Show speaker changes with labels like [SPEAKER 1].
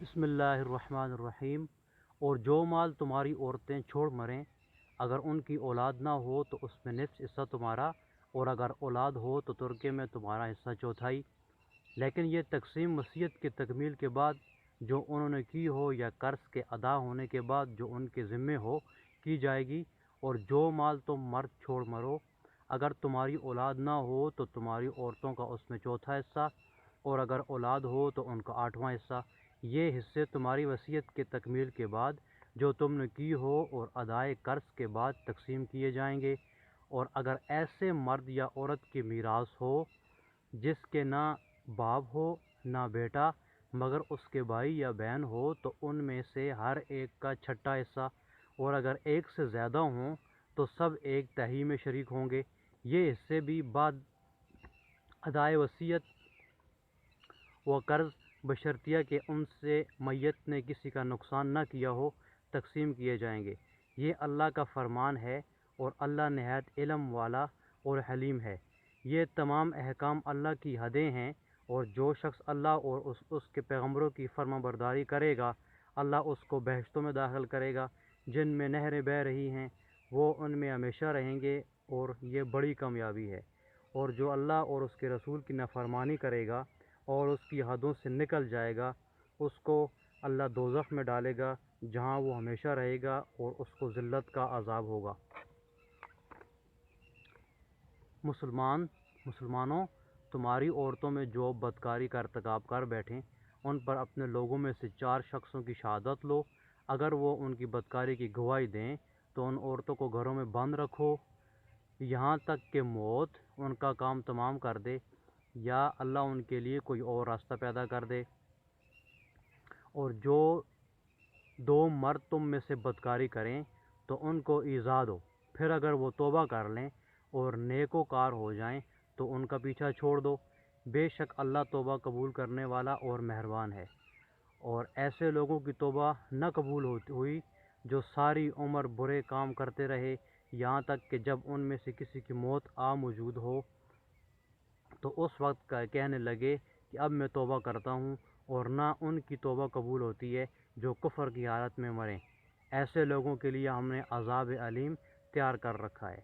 [SPEAKER 1] بسم اللہ الرحمن الرحیم۔ اور جو مال تمہاری عورتیں چھوڑ مریں، اگر ان کی اولاد نہ ہو تو اس میں نصف حصہ تمہارا، اور اگر اولاد ہو تو ترکے میں تمہارا حصہ چوتھائی۔ لیکن یہ تقسیم وصیت کی تکمیل کے بعد جو انہوں نے کی ہو یا قرض کے ادا ہونے کے بعد جو ان کے ذمے ہو کی جائے گی۔ اور جو مال تم مرد چھوڑ مرو، اگر تمہاری اولاد نہ ہو تو تمہاری عورتوں کا اس میں چوتھا حصہ، اور اگر اولاد ہو تو ان کا آٹھواں حصہ۔ یہ حصے تمہاری وصیت کے تکمیل کے بعد جو تم نے کی ہو اور ادائے قرض کے بعد تقسیم کیے جائیں گے۔ اور اگر ایسے مرد یا عورت کی میراث ہو جس کے نہ باپ ہو نہ بیٹا مگر اس کے بھائی یا بہن ہو تو ان میں سے ہر ایک کا چھٹا حصہ، اور اگر ایک سے زیادہ ہوں تو سب ایک تہائی میں شریک ہوں گے۔ یہ حصے بھی بعد ادائے وصیت و قرض بشرطیہ کہ ان سے میت نے کسی کا نقصان نہ کیا ہو تقسیم کیے جائیں گے۔ یہ اللہ کا فرمان ہے اور اللہ نہایت علم والا اور حلیم ہے۔ یہ تمام احکام اللہ کی حدیں ہیں، اور جو شخص اللہ اور اس کے پیغمبروں کی فرما برداری کرے گا اللہ اس کو بہشتوں میں داخل کرے گا جن میں نہریں بہہ رہی ہیں، وہ ان میں ہمیشہ رہیں گے، اور یہ بڑی کامیابی ہے۔ اور جو اللہ اور اس کے رسول کی نافرمانی کرے گا اور اس کی حدوں سے نکل جائے گا، اس کو اللہ دوزخ میں ڈالے گا جہاں وہ ہمیشہ رہے گا اور اس کو ذلت کا عذاب ہوگا۔ مسلمانوں، تمہاری عورتوں میں جو بدکاری کا ارتکاب کر بیٹھیں ان پر اپنے لوگوں میں سے 4 شخصوں کی شہادت لو۔ اگر وہ ان کی بدکاری کی گواہی دیں تو ان عورتوں کو گھروں میں بند رکھو یہاں تک کہ موت ان کا کام تمام کر دے یا اللہ ان کے لیے کوئی اور راستہ پیدا کر دے۔ اور جو 2 مرد تم میں سے بدکاری کریں تو ان کو ایذا دو، پھر اگر وہ توبہ کر لیں اور نیکوکار ہو جائیں تو ان کا پیچھا چھوڑ دو۔ بے شک اللہ توبہ قبول کرنے والا اور مہربان ہے۔ اور ایسے لوگوں کی توبہ نہ قبول ہوئی جو ساری عمر برے کام کرتے رہے یہاں تک کہ جب ان میں سے کسی کی موت موجود ہو تو اس وقت کہنے لگے کہ اب میں توبہ کرتا ہوں، اور نہ ان کی توبہ قبول ہوتی ہے جو کفر کی حالت میں مریں۔ ایسے لوگوں کے لیے ہم نے عذاب علیم تیار کر رکھا ہے۔